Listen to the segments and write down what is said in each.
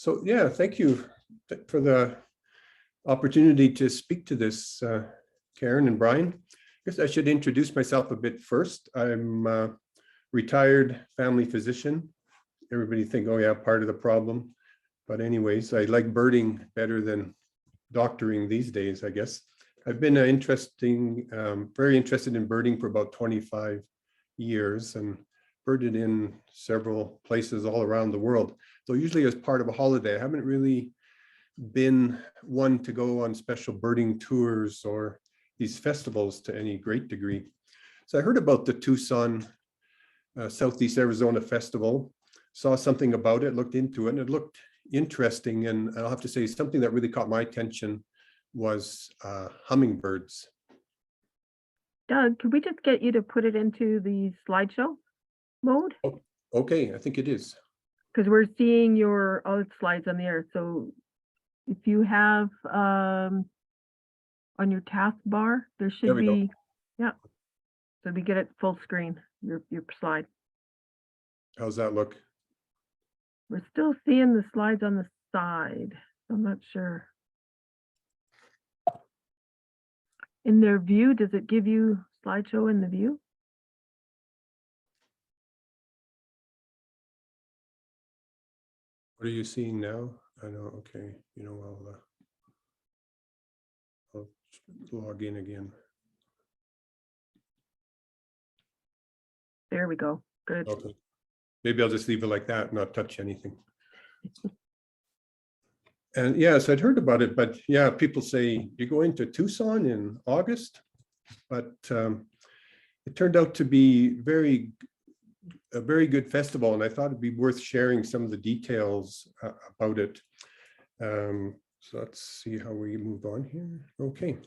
So yeah, thank you for the opportunity to speak to this, Karen and Brian. I guess I should introduce myself a bit first. I'm a retired family physician. Everybody think, oh yeah, part of the problem. But anyways, I like birding better than doctoring these days, I guess. I've been very interested in birding for about 25 years and birded in several places all around the world. So usually as part of a holiday, I haven't really been one to go on special birding tours or these festivals to any great degree. So I heard about the Tucson Southeast Arizona Festival, saw something about it, looked into it, and it looked interesting. And I'll have to say something that really caught my attention was hummingbirds. Doug, could we just get you to put it into the slideshow mode? Oh, okay, I think it is. Because we're seeing your all the slides on there. So if you have on your taskbar, there should be, yeah. So we get it full screen, your slide. How's that look? We're still seeing the slides on the side. I'm not sure. In their view, does it give you slideshow in the view? What are you seeing now? I know, okay. You know, I'll log in again. There we go. Good. Okay. Maybe I'll just leave it like that and not touch anything. And yes, I'd heard about it, but yeah, people say you go into Tucson in August, but it turned out to be a very good festival, and I thought it'd be worth sharing some of the details about it. So let's see how we move on here. Okay.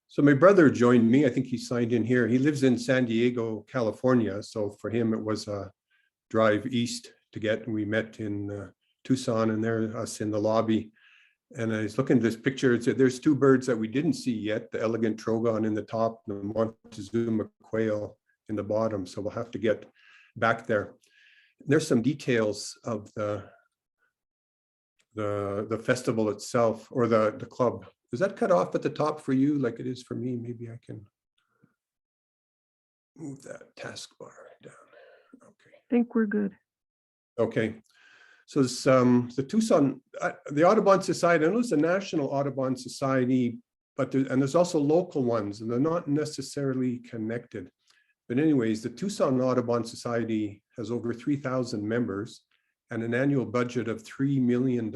So my brother joined me. I think he signed in here. He lives in San Diego, California. So for him, it was a drive east to get, and we met in Tucson, and there us in the lobby. And I was looking at this picture. It said there's two birds that we didn't see yet, the elegant trogon in the top, and the Montezuma quail in the bottom. So we'll have to get back there. There's some details of the festival itself, or the club. Is that cut off at the top for you like it is for me? Maybe I can move that taskbar down. Okay. I think we're good. Okay. So it's, the Tucson, the Audubon Society, I know it's a national Audubon Society, but there's also local ones, and they're not necessarily connected. But anyways, the Tucson Audubon Society has over 3,000 members and an annual budget of $3 million.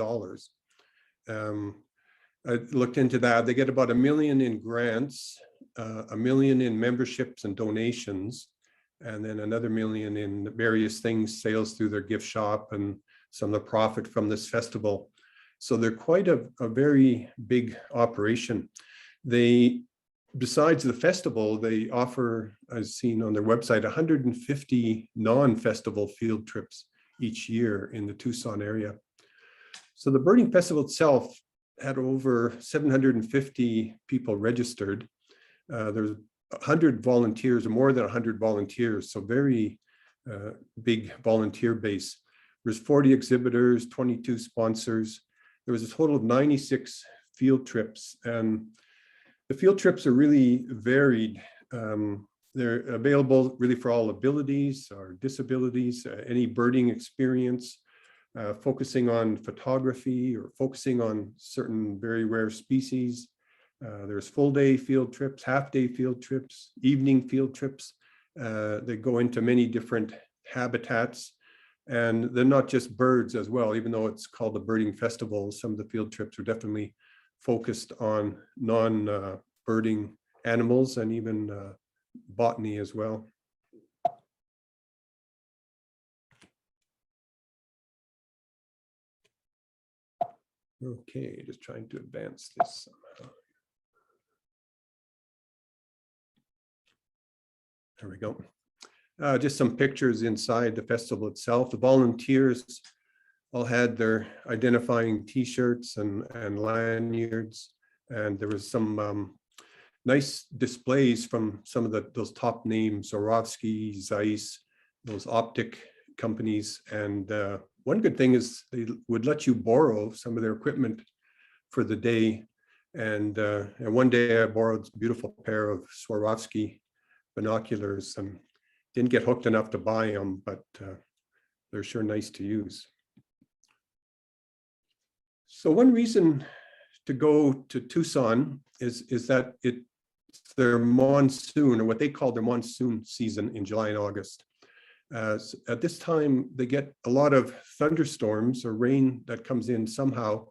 I looked into that. They get about $1 million in grants, $1 million in memberships and donations, and then another $1 million in various things, sales through their gift shop and some of the profit from this festival. So they're quite a very big operation. They, besides the festival, they offer, as seen on their website, 150 non-festival field trips each year in the Tucson area. So the birding festival itself had over 750 people registered. There's 100 volunteers, or more than 100 volunteers, so very big volunteer base. There's 40 exhibitors, 22 sponsors. There was a total of 96 field trips, and the field trips are really varied. They're available really for all abilities or disabilities, any birding experience, focusing on photography or focusing on certain very rare species. There's full day field trips, half day field trips, evening field trips. They go into many different habitats, and they're not just birds as well. Even though it's called the birding festival, some of the field trips are definitely focused on non-birding animals and even botany as well. Okay, just trying to advance this somehow. There we go. Just some pictures inside the festival itself. The volunteers all had their identifying T-shirts and lanyards, and there was some nice displays from some of those top names, Swarovski, Zeiss, those optic companies, and one good thing is they would let you borrow some of their equipment for the day. And one day I borrowed a beautiful pair of Swarovski binoculars and didn't get hooked enough to buy them, but they're sure nice to use. So one reason to go to Tucson is that it's their monsoon, or what they call their monsoon season in July and August. At this time, they get a lot of thunderstorms or rain that comes in somehow.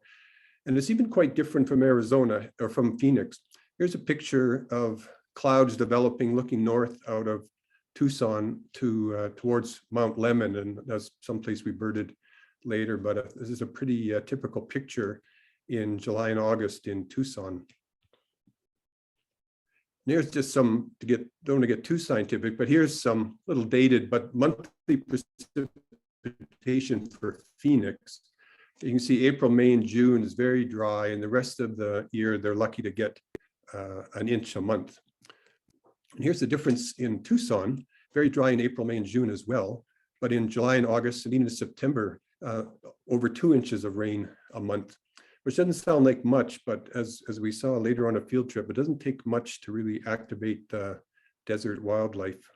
And it's even quite different from Arizona or from Phoenix. Here's a picture of clouds developing looking north out of Tucson towards Mount Lemmon, and that's someplace we birded later, but this is a pretty typical picture in July and August in Tucson. And here's just some, don't want to get too scientific, but here's some little dated but monthly precipitation for Phoenix. You can see April, May, and June is very dry, and the rest of the year they're lucky to get an inch a month. And here's the difference in Tucson, very dry in April, May, and June as well, but in July and August and even September, over 2 inches of rain a month, which doesn't sound like much, but as we saw later on a field trip, it doesn't take much to really activate desert wildlife.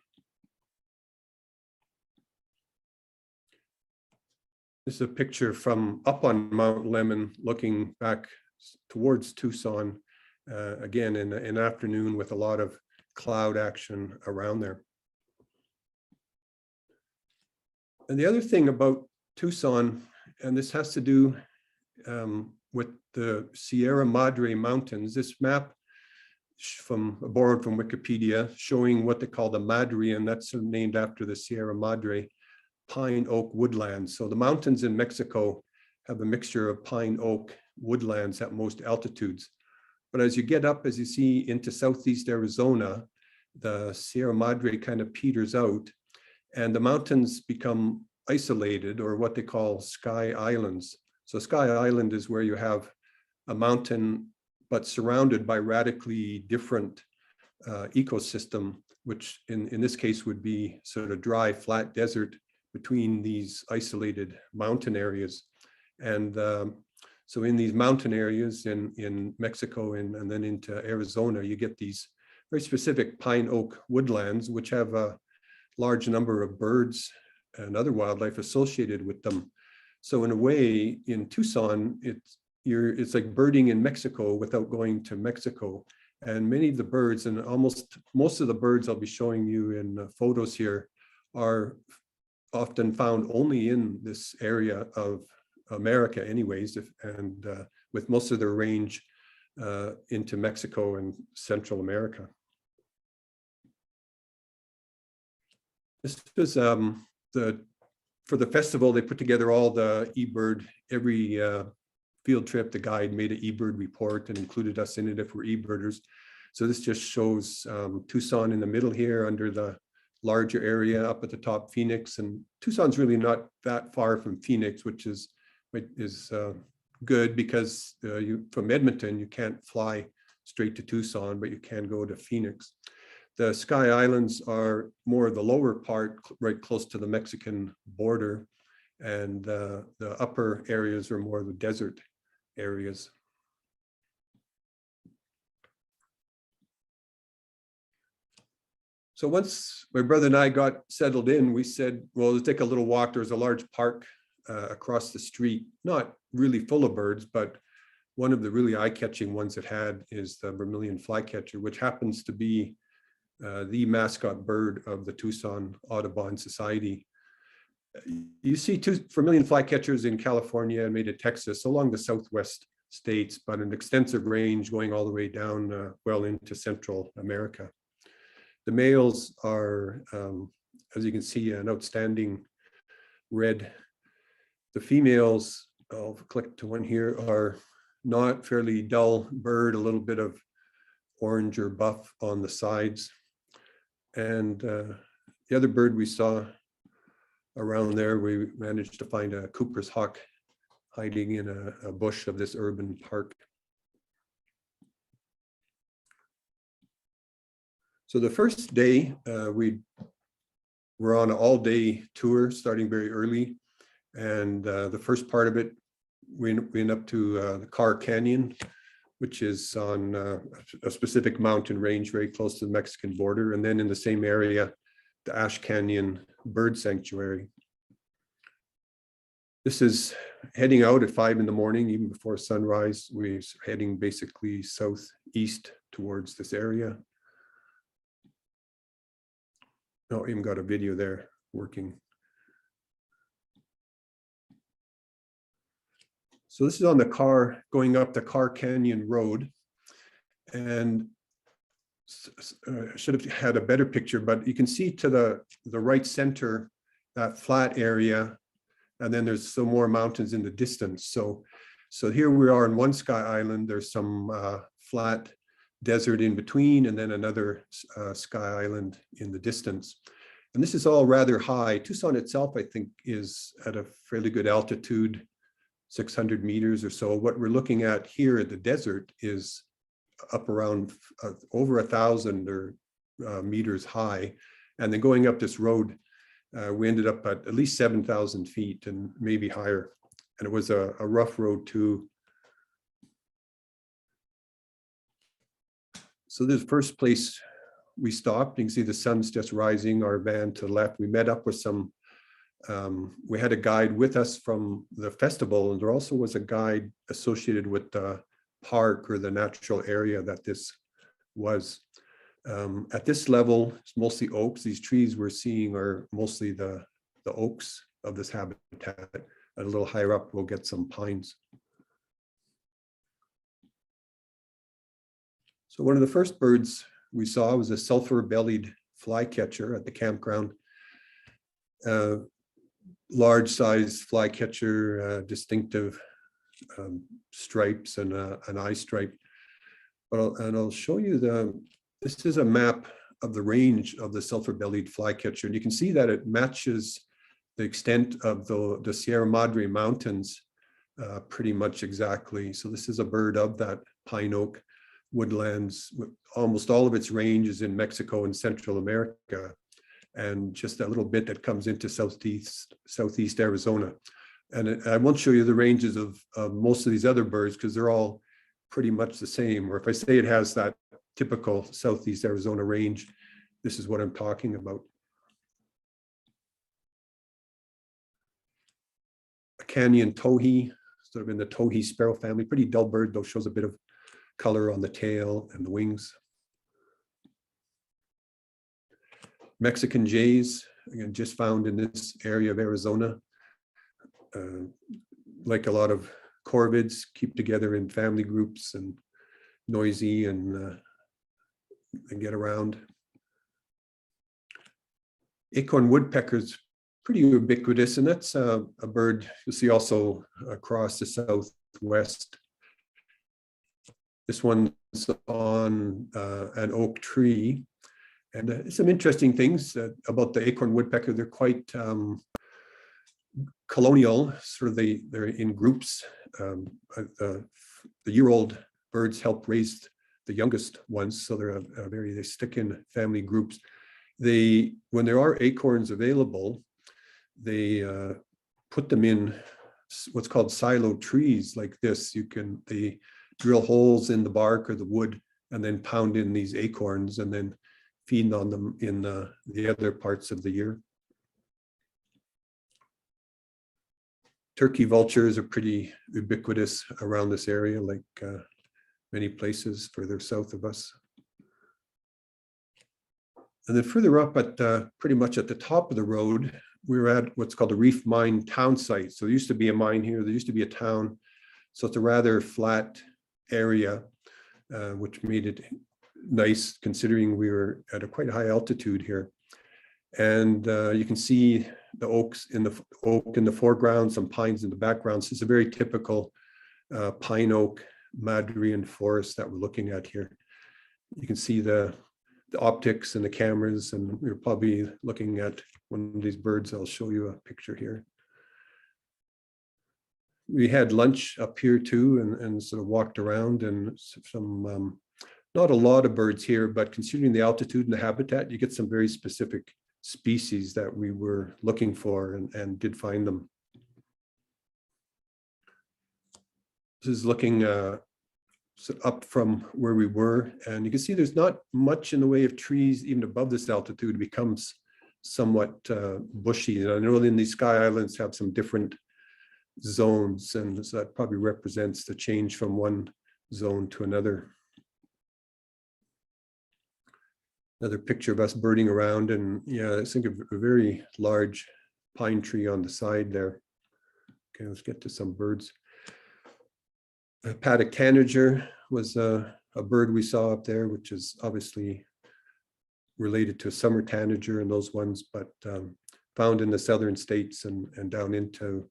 This is a picture from up on Mount Lemmon, looking back towards Tucson, again in an afternoon with a lot of cloud action around there. And the other thing about Tucson, and this has to do with the Sierra Madre Mountains, this map borrowed from Wikipedia, showing what they call the Madre, and that's named after the Sierra Madre pine oak woodlands. So the mountains in Mexico have a mixture of pine oak woodlands at most altitudes. But as you get up, as you see into southeast Arizona, the Sierra Madre kind of peters out, and the mountains become isolated, or what they call sky islands. So Sky Island is where you have a mountain, but surrounded by radically different ecosystem, which in this case would be sort of dry, flat desert between these isolated mountain areas. And so in these mountain areas in Mexico and then into Arizona, you get these very specific pine oak woodlands, which have a large number of birds and other wildlife associated with them. So in a way, in Tucson, it's like birding in Mexico without going to Mexico. And many of the birds, and most of the birds I'll be showing you in photos here, are often found only in this area of America anyways, and with most of their range into Mexico and Central America. This is for the festival, they put together all the eBird. Every field trip, the guide made an eBird report and included us in it if we're eBirders. So this just shows Tucson in the middle here under the larger area, up at the top Phoenix, and Tucson's really not that far from Phoenix, which is good because from Edmonton you can't fly straight to Tucson, but you can go to Phoenix. The Sky Islands are more the lower part, right close to the Mexican border, and the upper areas are more the desert areas. So once my brother and I got settled in, we said, well, let's take a little walk. There's a large park across the street, not really full of birds, but one of the really eye-catching ones it had is the Vermilion flycatcher, which happens to be the mascot bird of the Tucson Audubon Society. You see two Vermilion flycatchers in California and maybe Texas along the southwest states, but an extensive range going all the way down well into Central America. The males are, as you can see, an outstanding red. The females, I'll click to one here, are not fairly dull bird, a little bit of orange or buff on the sides. And the other bird we saw around there, we managed to find a Cooper's hawk hiding in a bush of this urban park. So the first day, we were on an all-day tour starting very early. And the first part of it, we went up to the Carr Canyon, which is on a specific mountain range very close to the Mexican border. And then in the same area, the Ash Canyon Bird Sanctuary. This is heading out at 5 in the morning, even before sunrise. We're heading basically southeast towards this area. Oh, even got a video there working. So this is on the car going up the Carr Canyon Road, and should have had a better picture, but you can see to the right center, that flat area, and then there's some more mountains in the distance. So here we are on one sky island. There's some flat desert in between, and then another sky island in the distance. And this is all rather high. Tucson itself, I think, is at a fairly good altitude, 600 meters or so. What we're looking at here at the desert is up around over 1,000 meters high. And then going up this road, we ended up at least 7,000 feet and maybe higher. And it was a rough road too. So this first place we stopped. You can see the sun's just rising. Our van to the left. We met up with some. We had a guide with us from the festival, and there also was a guide associated with the park or the natural area that this was. At this level, it's mostly oaks. These trees we're seeing are mostly the oaks of this habitat. A little higher up, we'll get some pines. So one of the first birds we saw was a sulfur-bellied flycatcher at the campground. Large-sized flycatcher, distinctive stripes and an eye stripe. I'll show you this is a map of the range of the sulfur-bellied flycatcher, and you can see that it matches the extent of the Sierra Madre Mountains pretty much exactly. So this is a bird of that pine oak woodlands. Almost all of its range is in Mexico and Central America, and just a little bit that comes into southeast Arizona. And I won't show you the ranges of most of these other birds because they're all pretty much the same. Or if I say it has that typical southeast Arizona range, this is what I'm talking about. A canyon towhee, sort of in the towhee sparrow family. Pretty dull bird, though, shows a bit of color on the tail and the wings. Mexican jays, again, just found in this area of Arizona. Like a lot of corvids, keep together in family groups and noisy and get around. Acorn woodpeckers, pretty ubiquitous, and that's a bird you'll see also across the southwest. This one's on an oak tree. And some interesting things about the acorn woodpecker. They're quite colonial, sort of they're in groups. The year-old birds help raise the youngest ones, so they stick in family groups. When there are acorns available, they put them in what's called silo trees like this. They drill holes in the bark or the wood and then pound in these acorns and then feed on them in the other parts of the year. Turkey vultures are pretty ubiquitous around this area, like many places further south of us. And then further up at pretty much at the top of the road, we were at what's called a reef mine town site. So there used to be a mine here, there used to be a town. So it's a rather flat area, which made it nice considering we were at a quite high altitude here. And you can see the oak in the foreground, some pines in the background. So it's a very typical pine oak Madrean forest that we're looking at here. You can see the optics and the cameras, and we're probably looking at one of these birds. I'll show you a picture here. We had lunch up here too, and sort of walked around, and some not a lot of birds here, but considering the altitude and the habitat, you get some very specific species that we were looking for and did find them. This is looking up from where we were, and you can see there's not much in the way of trees even above this altitude. It becomes somewhat bushy. And I know in these Sky Islands have some different zones, and so that probably represents the change from one zone to another. Another picture of us birding around, and yeah, I think of a very large pine tree on the side there. Okay, let's get to some birds. A paddock tanager was a bird we saw up there, which is obviously related to a summer tanager and those ones, but found in the southern states and down into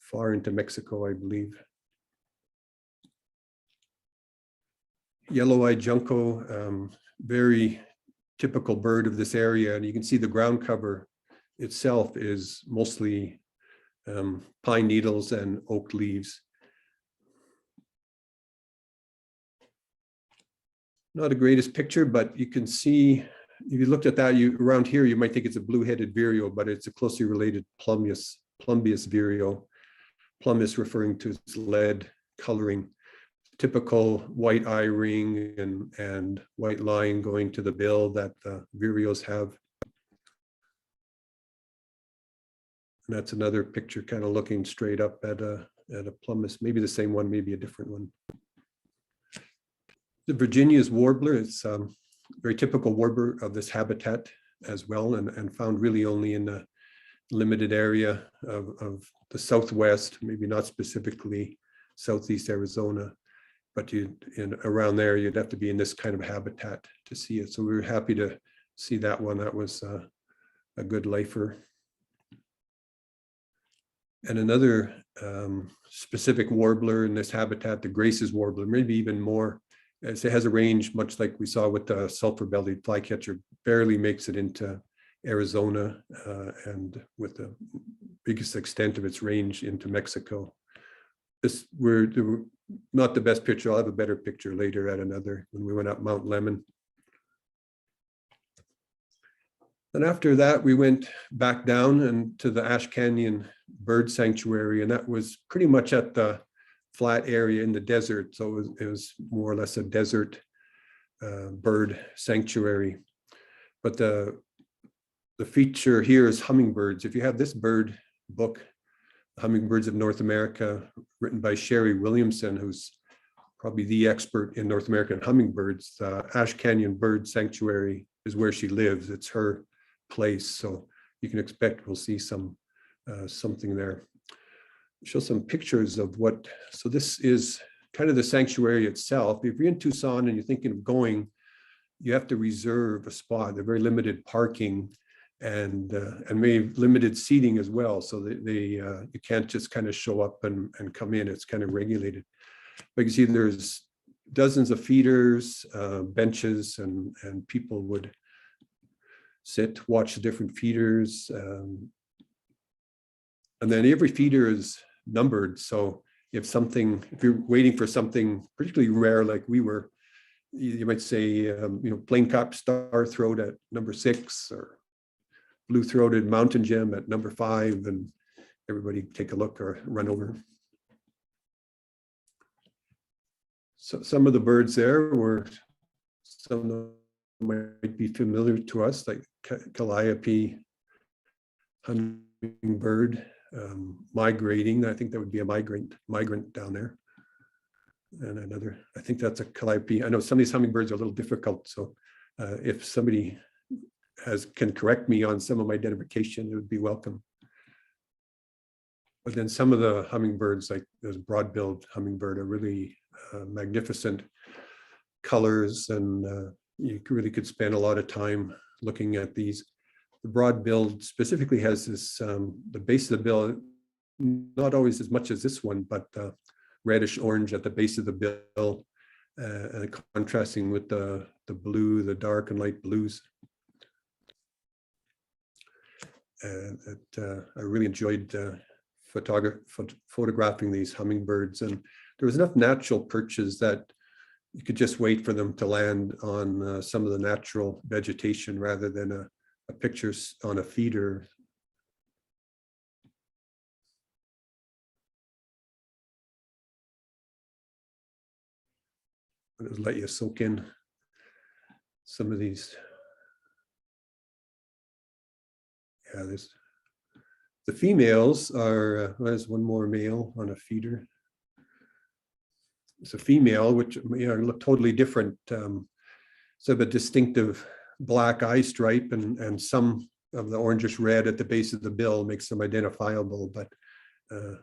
far into Mexico, I believe. Yellow-eyed junco, very typical bird of this area, and you can see the ground cover itself is mostly pine needles and oak leaves. Not the greatest picture, but you can see, if you looked at that, around here, you might think it's a blue-headed vireo, but it's a closely related Plumbeus vireo. Plumbeus referring to its lead coloring. Typical white eye ring and white line going to the bill that the vireos have. And that's another picture kind of looking straight up at a Plumbeus, maybe the same one, maybe a different one. The Virginia's warbler, it's very typical warbler of this habitat as well, and found really only in a limited area of the Southwest, maybe not specifically Southeast Arizona, but around there, you'd have to be in this kind of habitat to see it. So we were happy to see that one. That was a good lifer. And another specific warbler in this habitat, the Grace's warbler, maybe even more, as it has a range much like we saw with the sulfur-bellied flycatcher, barely makes it into Arizona, and with the biggest extent of its range into Mexico. We're not the best picture. I'll have a better picture later at another when we went up Mount Lemmon. And after that, we went back down and to the Ash Canyon Bird Sanctuary, and that was pretty much at the flat area in the desert. So it was more or less a desert bird sanctuary. But the feature here is hummingbirds. If you have this bird book, Hummingbirds of North America, written by Sherry Williamson, who's probably the expert in North American hummingbirds, Ash Canyon Bird Sanctuary is where she lives. It's her place. So you can expect we'll see something there. Show some pictures of so this is kind of the sanctuary itself. If you're in Tucson and you're thinking of going, you have to reserve a spot. They're very limited parking and maybe limited seating as well. So you can't just kind of show up and come in. It's kind of regulated. But you see there's dozens of feeders, benches, and people would sit, watch the different feeders. And then every feeder is numbered. So if you're waiting for something particularly rare, like we were, you might say, plain-capped star-throat at number 6, or blue-throated mountain gem at number 5, and everybody take a look or run over. So some of the birds there were, some of them might be familiar to us, like calliope hummingbird, migrating. I think that would be a migrant down there. And another, I think that's a calliope. I know some of these hummingbirds are a little difficult, so if somebody can correct me on some of my identification, it would be welcome. But then some of the hummingbirds, like this broad-billed hummingbird, are really magnificent colors, and you really could spend a lot of time looking at these. The broad-billed specifically has this, the base of the bill, not always as much as this one, but reddish orange at the base of the bill, and contrasting with the blue, the dark and light blues. I really enjoyed photographing these hummingbirds, and there was enough natural perches that you could just wait for them to land on some of the natural vegetation rather than a picture on a feeder. I'll let you soak in some of these. Yeah, the females are, there's one more male on a feeder. It's a female, which look totally different. So the distinctive black eye stripe and some of the orangish red at the base of the bill makes them identifiable, but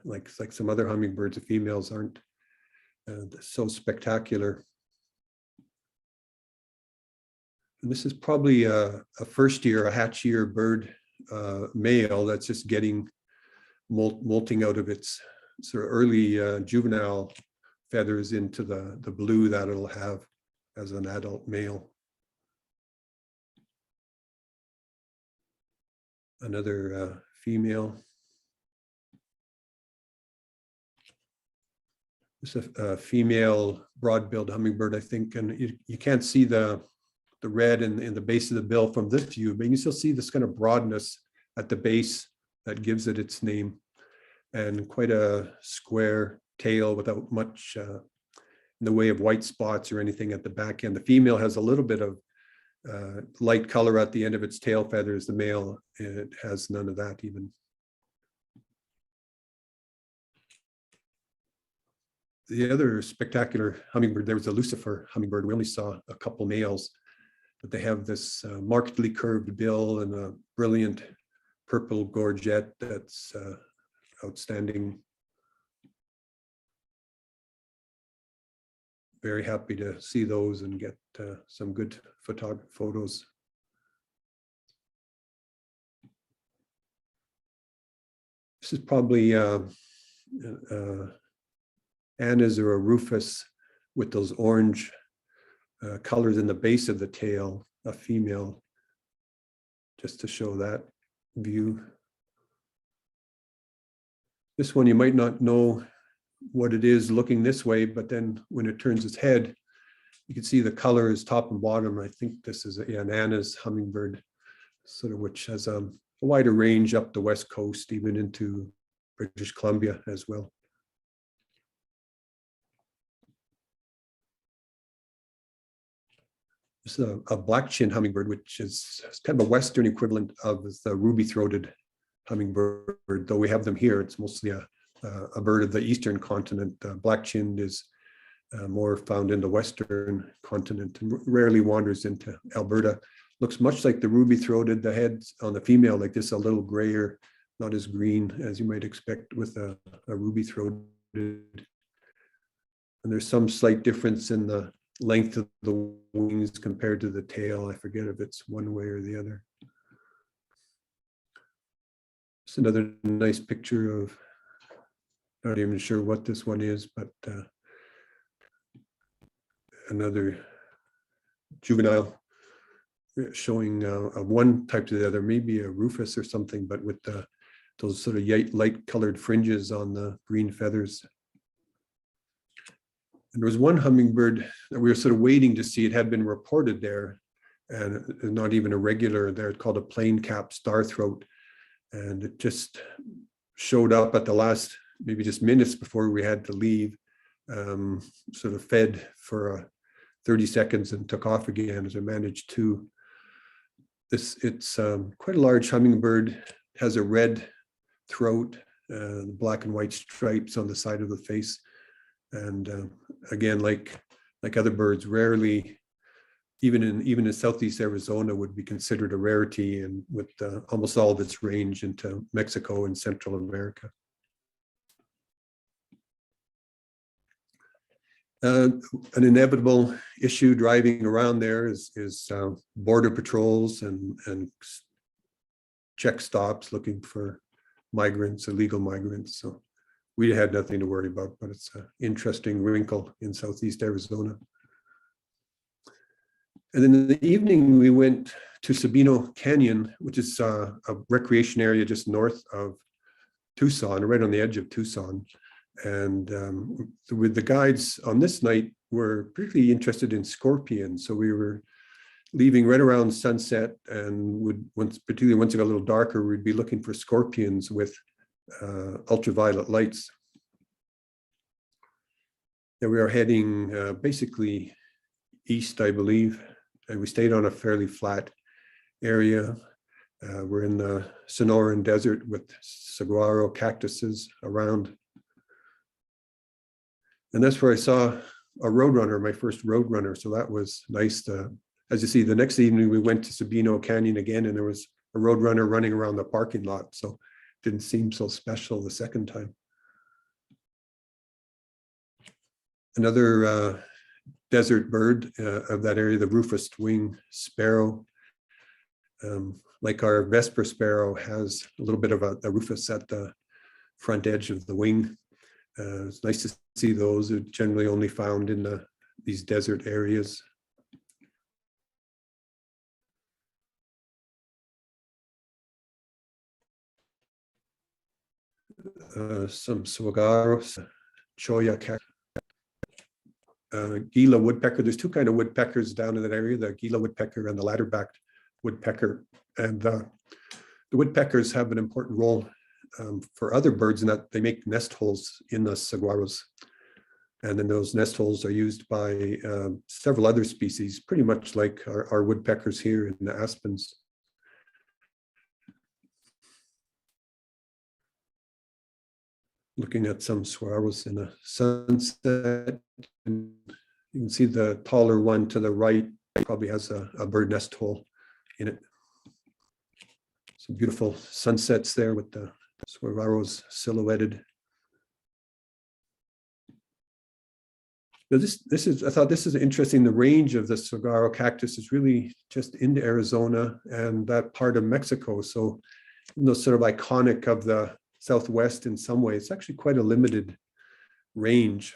like some other hummingbirds, the females aren't so spectacular. And this is probably a first year, a hatch year bird male that's just getting molting out of its sort of early juvenile feathers into the blue that it'll have as an adult male. Another female. It's a female broad-billed hummingbird, I think, and you can't see the red in the base of the bill from this view, but you can still see this kind of broadness at the base that gives it its name, and quite a square tail without much in the way of white spots or anything at the back end. The female has a little bit of light color at the end of its tail feathers. The male, it has none of that even. The other spectacular hummingbird, there was a Lucifer hummingbird. We only saw a couple males, but they have this markedly curved bill and a brilliant purple gorget that's outstanding. Very happy to see those and get some good photos. This is probably Anna's or a Rufus with those orange colors in the base of the tail, a female, just to show that view. This one you might not know what it is looking this way, but then when it turns its head, you can see the colors top and bottom. I think this is an Anna's hummingbird, sort of, which has a wider range up the West Coast, even into British Columbia as well. This is a black-chinned hummingbird, which is kind of a Western equivalent of the ruby-throated hummingbird, though we have them here. It's mostly a bird of the Eastern continent. Black-chinned is more found in the Western continent and rarely wanders into Alberta. Looks much like the ruby-throated, the head on the female like this, a little grayer, not as green as you might expect with a ruby-throated. And there's some slight difference in the length of the wings compared to the tail. I forget if it's one way or the other. It's another nice picture of, not even sure what this one is, but another juvenile showing one type to the other, maybe a Rufus or something, but with those sort of light colored fringes on the green feathers. And there was one hummingbird that we were sort of waiting to see. It had been reported there, and not even a regular there, called a plain cap starthroat. And it just showed up at the last, maybe just minutes before we had to leave, sort of fed for 30 seconds and took off again as I managed to. It's quite a large hummingbird, has a red throat, black and white stripes on the side of the face. And again, like other birds, rarely, even in Southeast Arizona, would be considered a rarity, and with almost all of its range into Mexico and Central America. An inevitable issue driving around there is border patrols and check stops looking for migrants, illegal migrants. So we had nothing to worry about, but it's an interesting wrinkle in Southeast Arizona. And then in the evening, we went to Sabino Canyon, which is a recreation area just north of Tucson, right on the edge of Tucson. And with the guides on this night, were particularly interested in scorpions. So we were leaving right around sunset, and particularly once it got a little darker, we'd be looking for scorpions with ultraviolet lights. And we are heading basically east, I believe, and we stayed on a fairly flat area. We're in the Sonoran Desert with saguaro cactuses around. And that's where I saw a roadrunner, my first roadrunner. So that was nice. As you see, the next evening we went to Sabino Canyon again, and there was a roadrunner running around the parking lot. So it didn't seem so special the second time. Another desert bird of that area, the rufous-winged sparrow. Like our Vesper sparrow, has a little bit of a rufous at the front edge of the wing. It's nice to see those. They're generally only found in these desert areas. Some saguaros, choya cactus. Gila woodpecker. There's two kind of woodpeckers down in that area, the Gila woodpecker and the ladder-backed woodpecker. And the woodpeckers have an important role for other birds in that they make nest holes in the saguaros. And then those nest holes are used by several other species, pretty much like our woodpeckers here in the aspens. Looking at some saguaros in the sunset. And you can see the taller one to the right probably has a bird nest hole in it. Some beautiful sunsets there with the saguaros silhouetted. Now I thought this is interesting. The range of the saguaro cactus is really just into Arizona and that part of Mexico. So, sort of iconic of the Southwest in some ways, it's actually quite a limited range.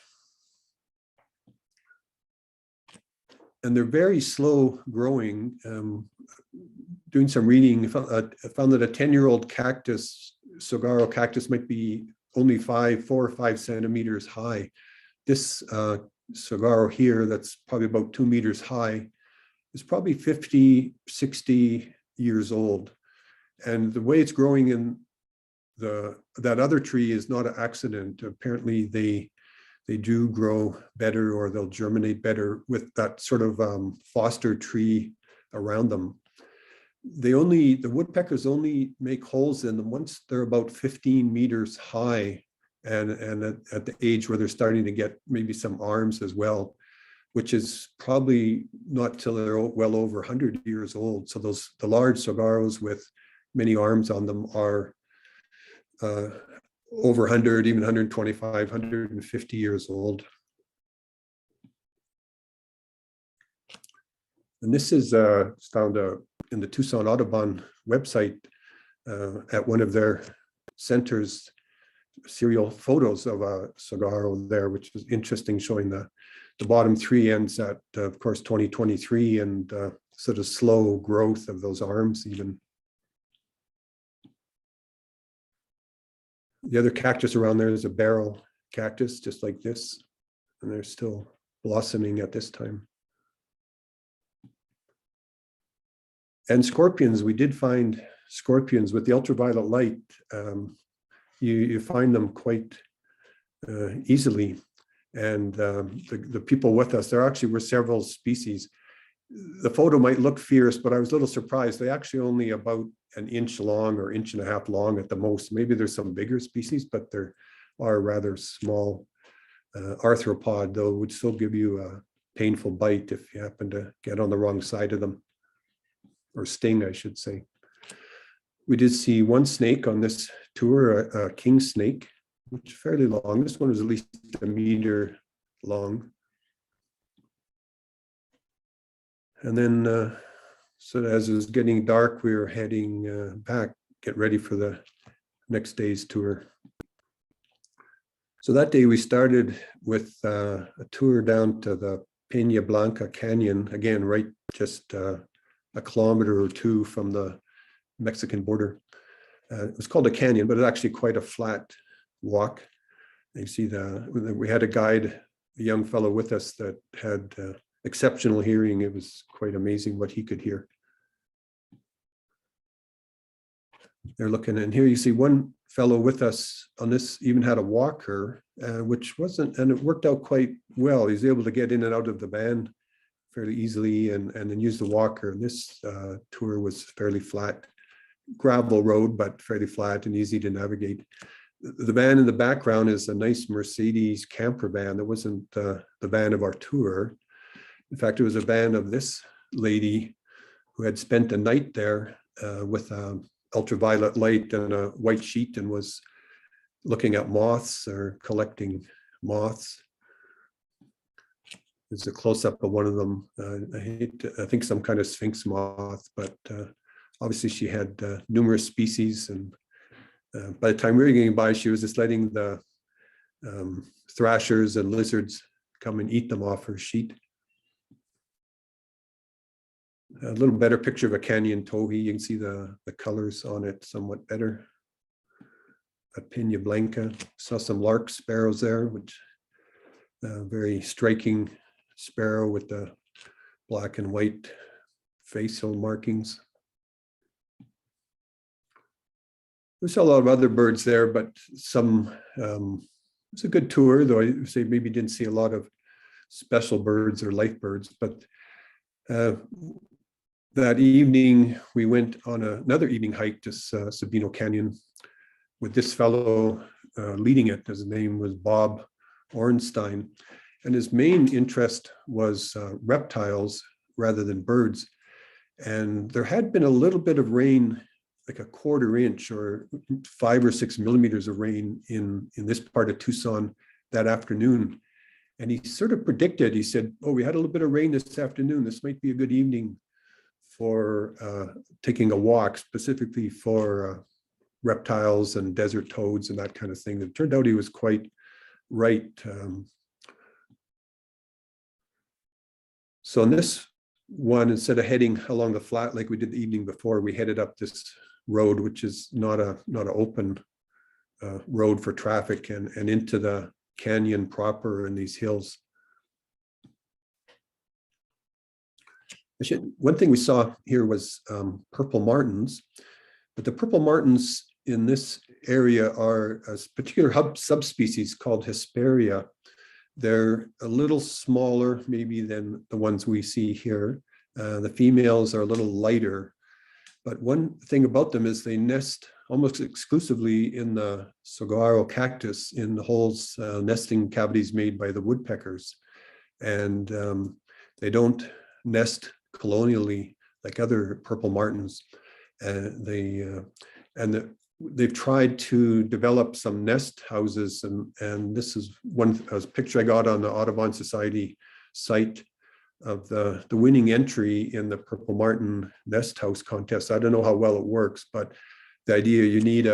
And they're very slow growing. Doing some reading, I found that a 10-year-old cactus, saguaro cactus, might be only 4 or 5 centimeters high. This saguaro here, that's probably about 2 meters high, is probably 50, 60 years old. And the way it's growing in that other tree is not an accident. Apparently they do grow better, or they'll germinate better with that sort of foster tree around them. The woodpeckers only make holes in them once they're about 15 meters high, and at the age where they're starting to get maybe some arms as well, which is probably not till they're well over 100 years old. So the large saguaros with many arms on them are over 100, even 125, 150 years old. And this is found in the Tucson Audubon website at one of their centers, serial photos of a saguaro there, which was interesting, showing the bottom 3 ends at, of course, 2023, and sort of slow growth of those arms even. The other cactus around there is a barrel cactus, just like this, and they're still blossoming at this time. And scorpions, we did find scorpions with the ultraviolet light. You find them quite easily. And the people with us, there actually were several species. The photo might look fierce, but I was a little surprised. They actually only about an inch long or inch and a half long at the most. Maybe there's some bigger species, but there are rather small. Arthropod, though, would still give you a painful bite if you happen to get on the wrong side of them, or sting, I should say. We did see one snake on this tour, a king snake, which is fairly long. This one was at least 1 meter long. And then, so as it was getting dark, we were heading back, get ready for the next day's tour. So that day we started with a tour down to the Peña Blanca Canyon, again, right just a kilometer or 2 from the Mexican border. It was called a canyon, but it's actually quite a flat walk. You see we had a guide, a young fellow with us that had exceptional hearing. It was quite amazing what he could hear. They're looking, and here you see one fellow with us on this even had a walker, which wasn't, and it worked out quite well. He's able to get in and out of the van fairly easily and then use the walker. This tour was fairly flat, gravel road, but fairly flat and easy to navigate. The van in the background is a nice Mercedes camper van. That wasn't the van of our tour. In fact, it was a van of this lady who had spent a night there with ultraviolet light and a white sheet and was looking at moths or collecting moths. There's a close-up of one of them. I think some kind of sphinx moth, but obviously she had numerous species. And by the time we were getting by, she was just letting the thrashers and lizards come and eat them off her sheet. A little better picture of a canyon towhee. You can see the colors on it somewhat better. A Pina Blanca. Saw some lark sparrows there, which very striking sparrow with the black and white facial markings. We saw a lot of other birds there, but some, it's a good tour, though I say maybe didn't see a lot of special birds or life birds. But that evening, we went on another evening hike to Sabino Canyon with this fellow leading it. His name was Bob Ornstein. And his main interest was reptiles rather than birds. And there had been a little bit of rain, like a 1/4 inch or 5 or 6 millimeters of rain in this part of Tucson that afternoon. And he sort of predicted, he said, oh, we had a little bit of rain this afternoon. This might be a good evening for taking a walk, specifically for reptiles and desert toads and that kind of thing. It turned out he was quite right. So in this one, instead of heading along the flat like we did the evening before, we headed up this road, which is not an open road for traffic, and into the canyon proper and these hills. One thing we saw here was purple martins, but the purple martins in this area are a particular subspecies called Hesperia. They're a little smaller maybe than the ones we see here. The females are a little lighter, but one thing about them is they nest almost exclusively in the saguaro cactus, in the holes, nesting cavities made by the woodpeckers. And they don't nest colonially like other purple martins. They've tried to develop some nest houses, and this is one picture I got on the Audubon Society site of the winning entry in the purple martin nest house contest. I don't know how well it works, but the idea, you need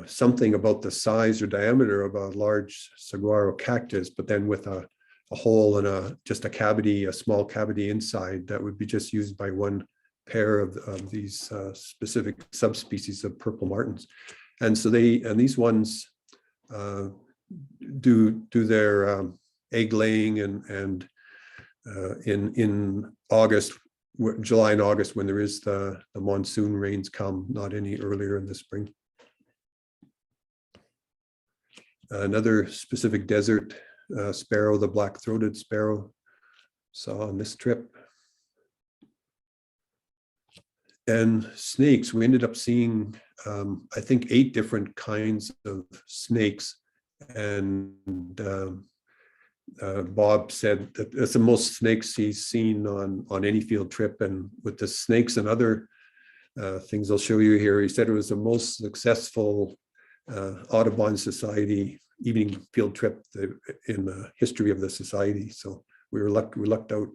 something about the size or diameter of a large saguaro cactus, but then with a hole and just a cavity, a small cavity inside that would be just used by one pair of these specific subspecies of purple martins. And so these ones do their egg laying and in August, July and August, when there is the monsoon rains come, not any earlier in the spring. Another specific desert sparrow, the black-throated sparrow, saw on this trip. And snakes, we ended up seeing, I think, 8 different kinds of snakes. And Bob said that it's the most snakes he's seen on any field trip. And with the snakes and other things I'll show you here, he said it was the most successful Audubon Society evening field trip in the history of the society. So we lucked out.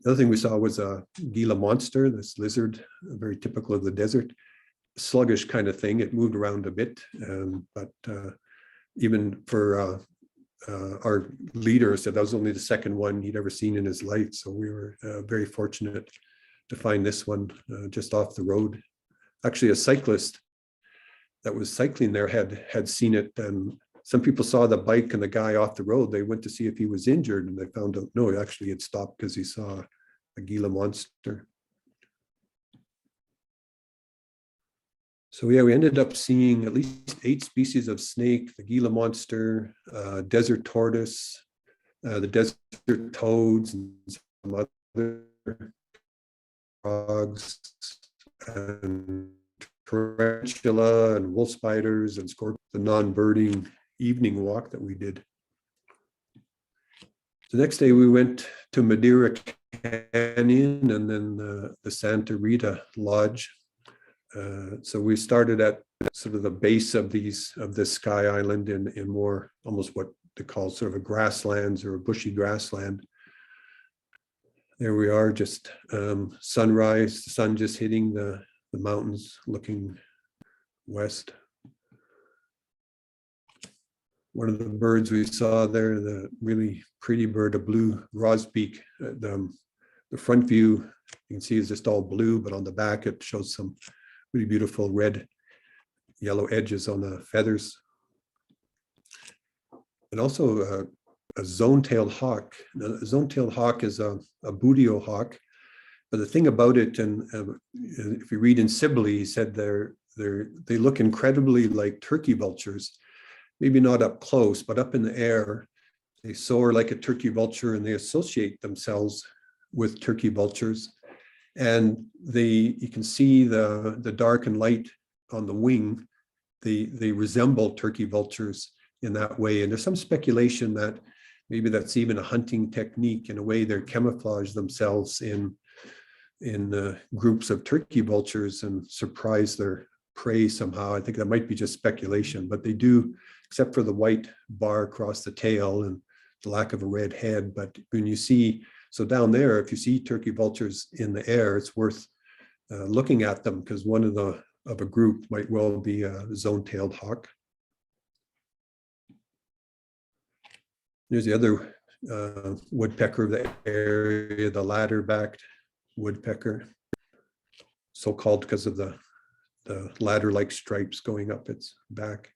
The other thing we saw was a Gila monster, this lizard, very typical of the desert, sluggish kind of thing. It moved around a bit, but even for our leader said that was only the second one he'd ever seen in his life. So we were very fortunate to find this one just off the road. Actually, a cyclist that was cycling there had seen it, and some people saw the bike and the guy off the road. They went to see if he was injured, and they found out, no, he actually had stopped because he saw a Gila monster. So yeah, we ended up seeing at least 8 species of snake, the Gila monster, desert tortoise, the desert toads and some other frogs, and tarantula and wolf spiders and scorpions, the non-birding evening walk that we did. The next day we went to Madeira Canyon and then the Santa Rita Lodge. So we started at sort of the base of this sky island in more almost what they call sort of a grasslands or a bushy grassland. There we are, just sunrise, the sun just hitting the mountains, looking west. One of the birds we saw there, the really pretty bird, a blue grosbeak. The front view you can see is just all blue, but on the back it shows some really beautiful red, yellow edges on the feathers. And also a zone-tailed hawk. Now, a zone-tailed hawk is a boodio hawk, but the thing about it, and if you read in Sibley, he said they look incredibly like turkey vultures. Maybe not up close, but up in the air, they soar like a turkey vulture and they associate themselves with turkey vultures. And you can see the dark and light on the wing. They resemble turkey vultures in that way. And there's some speculation that maybe that's even a hunting technique. In a way, they camouflage themselves in groups of turkey vultures and surprise their prey somehow. I think that might be just speculation, but they do, except for the white bar across the tail and the lack of a red head. But when you see, so down there, if you see turkey vultures in the air, it's worth looking at them, because one of a group might well be a zone-tailed hawk. There's the other woodpecker of the area, the ladder-backed woodpecker, so-called because of the ladder-like stripes going up its back.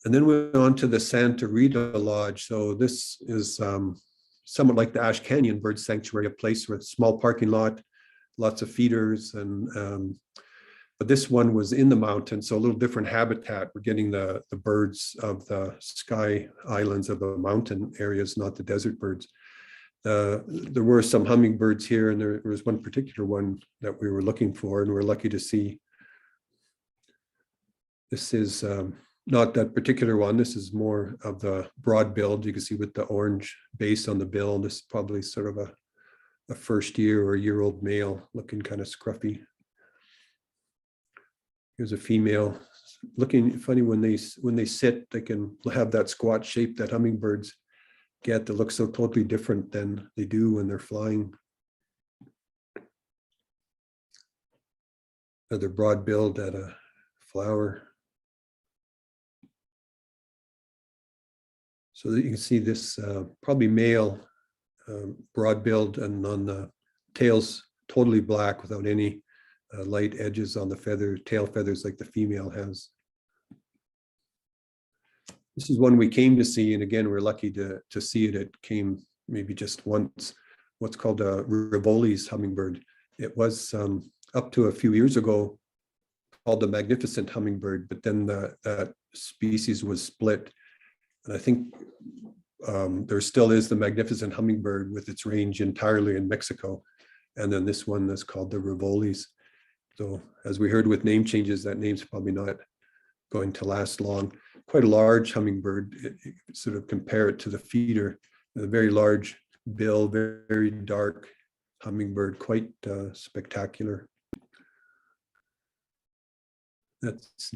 And then we went on to the Santa Rita Lodge. So this is somewhat like the Ash Canyon Bird Sanctuary, a place with a small parking lot, lots of feeders, and but this one was in the mountains, so a little different habitat. We're getting the birds of the sky islands of the mountain areas, not the desert birds. There were some hummingbirds here, and there was one particular one that we were looking for, and we're lucky to see. This is not that particular one. This is more of the broad-billed. You can see with the orange base on the bill. This is probably sort of a first year or a year-old male, looking kind of scruffy. Here's a female, looking funny when they sit. They can have that squat shape that hummingbirds get that looks so totally different than they do when they're flying. Another broad-billed at a flower. So that you can see this probably male, broad-billed, and on the tails totally black without any light edges on the tail feathers like the female has. This is one we came to see, and again, we're lucky to see it. It came maybe just once. What's called a Rivoli's hummingbird. It was up to a few years ago called the magnificent hummingbird, but then that species was split. And I think there still is the magnificent hummingbird with its range entirely in Mexico. And then this one is called the Rivoli's. So as we heard with name changes, that name's probably not going to last long. Quite a large hummingbird. You sort of compare it to the feeder, a very large bill, very, very dark hummingbird, quite spectacular. That's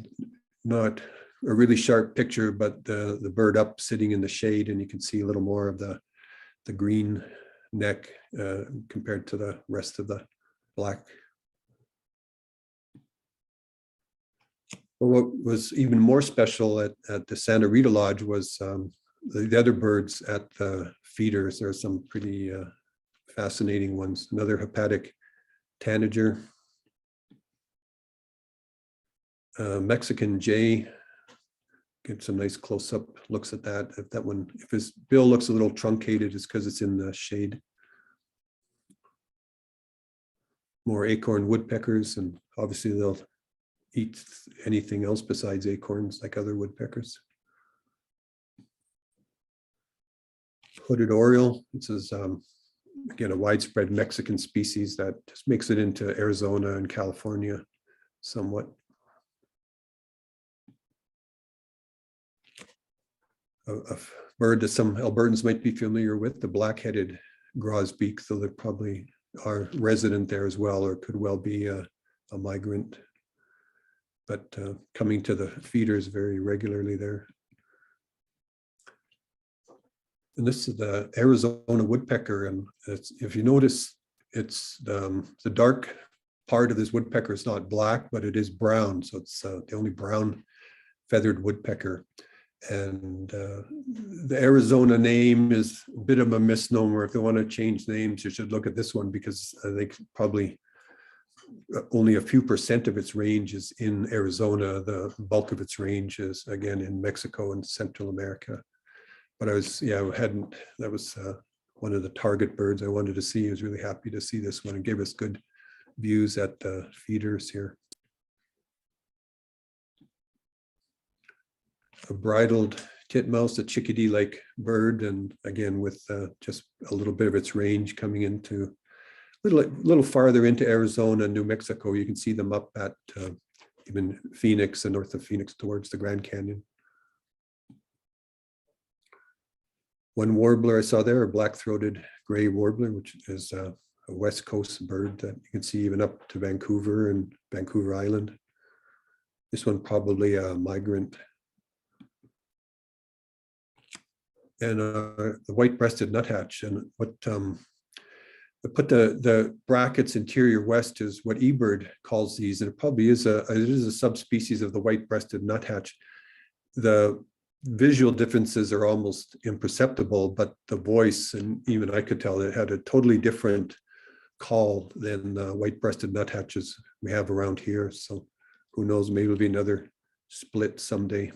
not a really sharp picture, but the bird up sitting in the shade, and you can see a little more of the green neck compared to the rest of the black. But what was even more special at the Santa Rita Lodge was the other birds at the feeders. There are some pretty fascinating ones. Another hepatic tanager, Mexican jay. Get some nice close-up looks at that. If his bill looks a little truncated, it's because it's in the shade. More acorn woodpeckers, and obviously they'll eat anything else besides acorns like other woodpeckers. Hooded oriole. This is, again, a widespread Mexican species that just makes it into Arizona and California somewhat. A bird that some Albertans might be familiar with, the black-headed grosbeak, so they probably are resident there as well, or could well be a migrant, but coming to the feeders very regularly there. And this is the Arizona woodpecker, and if you notice, it's the dark part of this woodpecker is not black, but it is brown, so it's the only brown feathered woodpecker. And the Arizona name is a bit of a misnomer. If they want to change names, you should look at this one, because I think probably only a few % of its range is in Arizona. The bulk of its range is, again, in Mexico and Central America. But I was, that was one of the target birds I wanted to see. I was really happy to see this one and gave us good views at the feeders here. A bridled titmouse, a chickadee-like bird, and again with just a little bit of its range coming into a little farther into Arizona and New Mexico. You can see them up at even Phoenix and north of Phoenix towards the Grand Canyon. One warbler I saw there, a black-throated gray warbler, which is a West Coast bird that you can see even up to Vancouver and Vancouver Island. This one probably a migrant. And the white-breasted nuthatch, and what put the brackets interior west is what eBird calls these, and it probably is it is a subspecies of the white-breasted nuthatch. The visual differences are almost imperceptible, but the voice, and even I could tell it had a totally different call than white-breasted nuthatches we have around here. So who knows, maybe it'll be another split someday.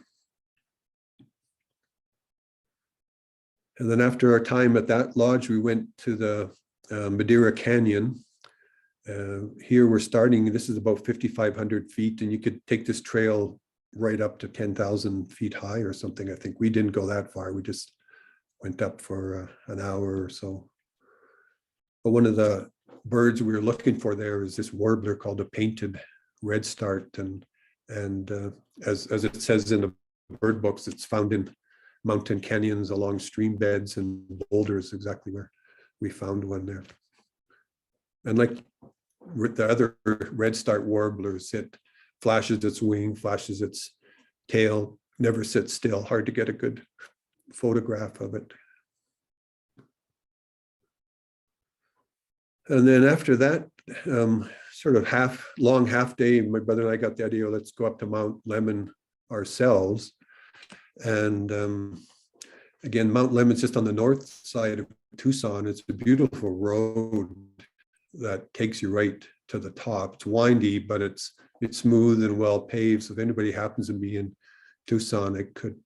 And then after our time at that lodge, we went to the Madeira Canyon. Here we're starting, this is about 5,500 feet, and you could take this trail right up to 10,000 feet high or something. I think we didn't go that far. We just went up for an hour or so. But one of the birds we were looking for there is this warbler called a painted redstart. And as it says in the bird books, it's found in mountain canyons along stream beds and boulders, exactly where we found one there. And like the other redstart warblers, it flashes its wing, flashes its tail, never sits still. Hard to get a good photograph of it. And then after that, sort of long half day, my brother and I got the idea, let's go up to Mount Lemmon ourselves. And again, Mount Lemmon's just on the north side of Tucson. It's a beautiful road that takes you right to the top. It's windy, but it's smooth and well paved. So if anybody happens to be in Tucson, I could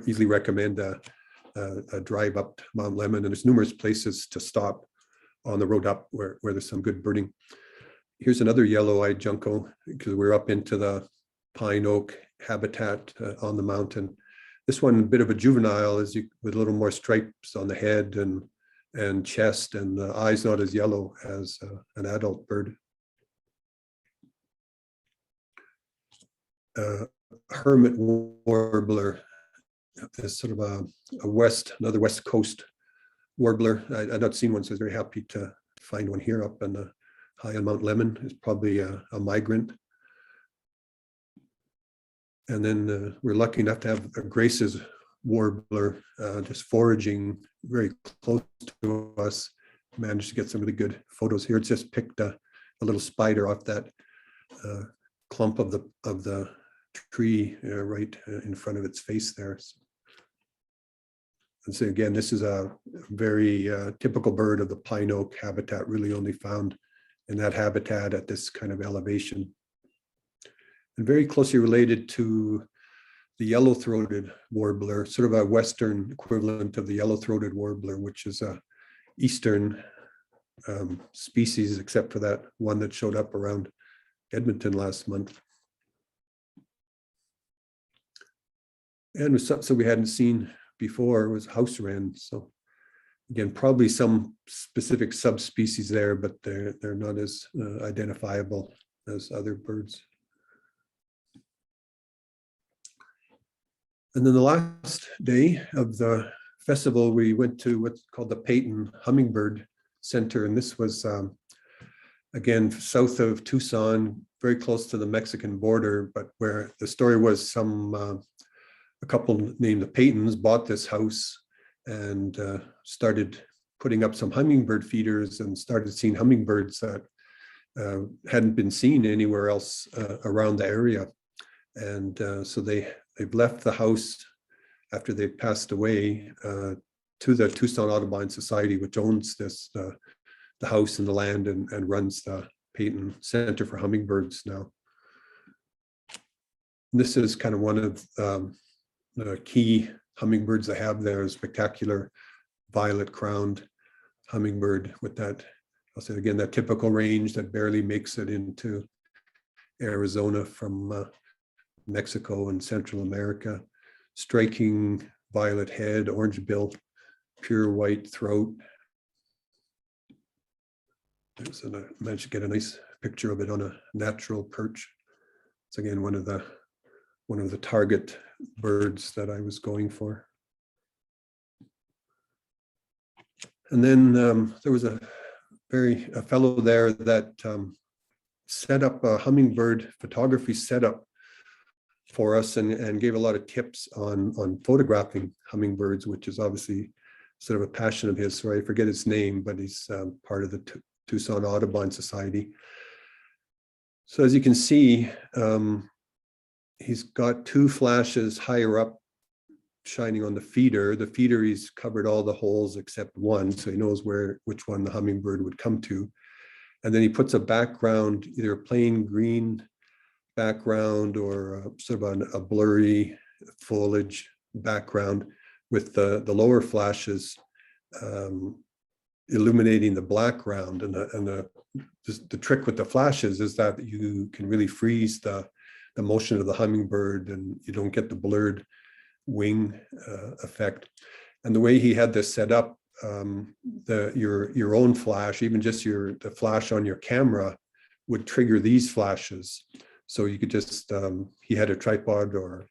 easily recommend a drive up to Mount Lemmon. And there's numerous places to stop on the road up where there's some good birding. Here's another yellow-eyed junco, because we're up into the pine oak habitat on the mountain. This one, a bit of a juvenile, with a little more stripes on the head and chest, and the eyes not as yellow as an adult bird. Hermit warbler is sort of another West Coast warbler. I'd not seen one, so I was very happy to find one here up in high on Mount Lemmon. It's probably a migrant. And then we're lucky enough to have a Grace's warbler just foraging very close to us. Managed to get some really good photos here. It's just picked a little spider off that clump of the tree right in front of its face there. And so again, this is a very typical bird of the pine oak habitat, really only found in that habitat at this kind of elevation. And very closely related to the yellow-throated warbler, sort of a Western equivalent of the yellow-throated warbler, which is a Eastern species, except for that one that showed up around Edmonton last month. And it was something we hadn't seen before was house wren. So again, probably some specific subspecies there, but they're not as identifiable as other birds. And then the last day of the festival, we went to what's called the Peyton Hummingbird Center. And this was, again, south of Tucson, very close to the Mexican border, but where the story was a couple named the Peytons bought this house and started putting up some hummingbird feeders and started seeing hummingbirds that hadn't been seen anywhere else around the area. And so they've left the house after they passed away to the Tucson Audubon Society, which owns this the house and the land and runs the Peyton Center for Hummingbirds now. This is kind of one of the key hummingbirds they have there, a spectacular violet-crowned hummingbird with that, I'll say again, that typical range that barely makes it into Arizona from Mexico and Central America. Striking violet head, orange bill, pure white throat. So I managed to get a nice picture of it on a natural perch. It's again one of the target birds that I was going for. And then there was a fellow there that set up a hummingbird photography setup for us and gave a lot of tips on photographing hummingbirds, which is obviously sort of a passion of his. So I forget his name, but he's part of the Tucson Audubon Society. So as you can see, he's got two flashes higher up shining on the feeder. The feeder, he's covered all the holes except one, so he knows which one the hummingbird would come to. And then he puts a background, either a plain green background or sort of a blurry foliage background with the lower flashes illuminating the background. And the trick with the flashes is that you can really freeze the motion of the hummingbird and you don't get the blurred wing effect. And the way he had this set up, your own flash, even just the flash on your camera would trigger these flashes. So you could just, he had a tripod, or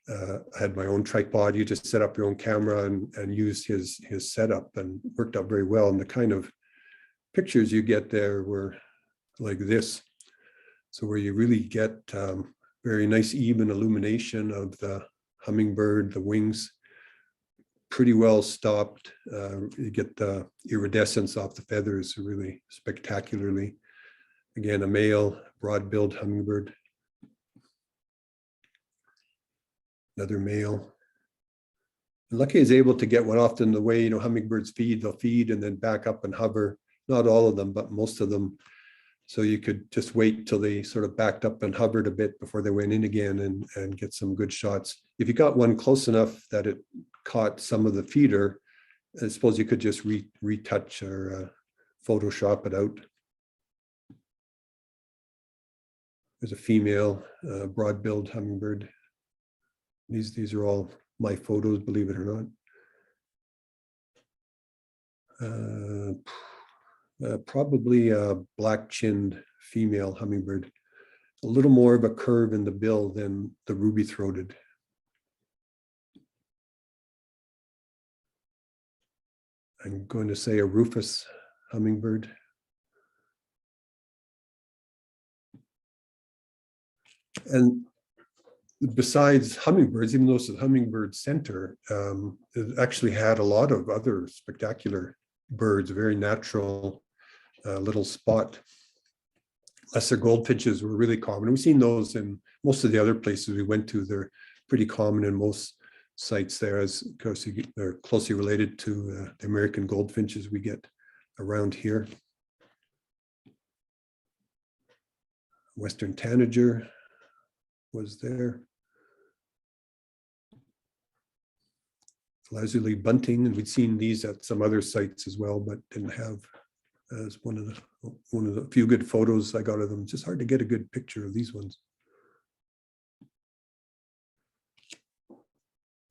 I had my own tripod. You just set up your own camera and use his setup, and worked out very well. And the kind of pictures you get there were like this. So where you really get very nice even illumination of the hummingbird, the wings pretty well stopped. You get the iridescence off the feathers really spectacularly. Again, a male broad-billed hummingbird. Another male. And Lucky is able to get one. Often the way, hummingbirds feed, they'll feed and then back up and hover. Not all of them, but most of them. So you could just wait till they sort of backed up and hovered a bit before they went in again and get some good shots. If you got one close enough that it caught some of the feeder, I suppose you could just retouch or Photoshop it out. There's a female broad-billed hummingbird. These are all my photos, believe it or not. Probably a black-chinned female hummingbird. A little more of a curve in the bill than the ruby-throated. I'm going to say a rufous hummingbird. And besides hummingbirds, even though it's a hummingbird center, it actually had a lot of other spectacular birds, very natural little spot. Lesser goldfinches were really common. We've seen those in most of the other places we went to. They're pretty common in most sites there, as of course they're closely related to the American goldfinches we get around here. Western tanager was there. Lazuli bunting, and we'd seen these at some other sites as well, but didn't have as one of the few good photos I got of them. It's just hard to get a good picture of these ones.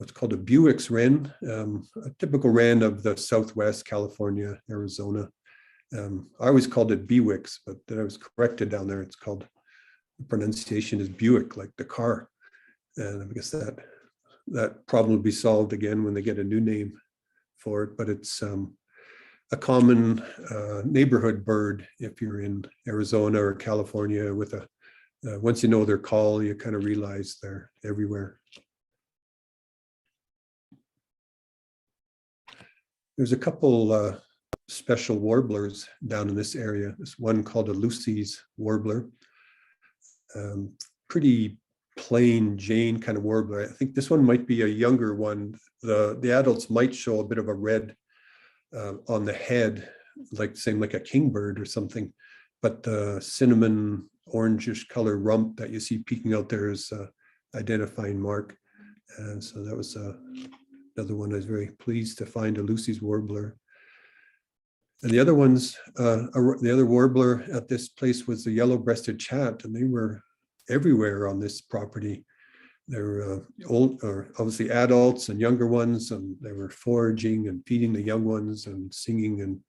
what's called a Buick's wren, a typical wren of the Southwest, California, Arizona. I always called it Bewick's, but then I was corrected down there. It's called, the pronunciation is Buick, like the car. And I guess that problem will be solved again when they get a new name for it. But it's a common neighborhood bird if you're in Arizona or California. With a once you know their call, you kind of realize they're everywhere. There's a couple special warblers down in this area. There's one called a Lucy's warbler. Pretty plain Jane kind of warbler. I think this one might be a younger one. The adults might show a bit of a red on the head, like same like a kingbird or something, but the cinnamon orangish color rump that you see peeking out there is identifying mark. And so that was another one I was very pleased to find, a Lucy's warbler. And the other ones, the other warbler at this place was the yellow-breasted chat, and they were everywhere on this property. They're old, or obviously adults and younger ones, and they were foraging and feeding the young ones and singing. And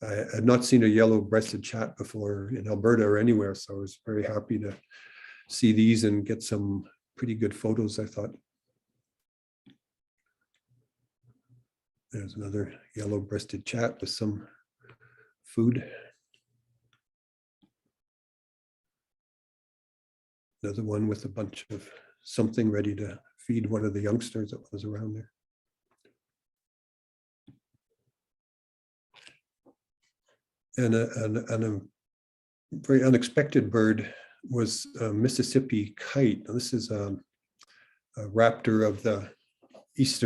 I had not seen a yellow-breasted chat before in Alberta or anywhere, so I was very happy to see these and get some pretty good photos, I thought. There's another yellow-breasted chat with some food. Another one with a bunch of something ready to feed one of the youngsters that was around there. And a very unexpected bird was a Mississippi kite. Now, this is a raptor of the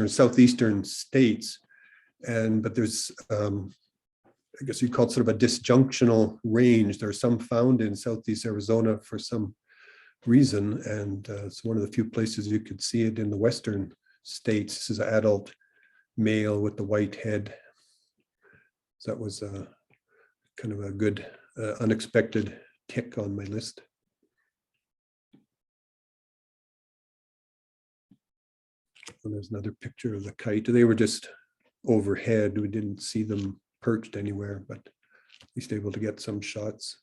southeastern states. But there's, I guess you'd call it sort of a disjunctional range. There are some found in Southeast Arizona for some reason, and it's one of the few places you could see it in the western states. This is an adult male with the white head. So that was kind of a good unexpected tick on my list. And there's another picture of the kite. They were just overhead. We didn't see them perched anywhere, but at least able to get some shots.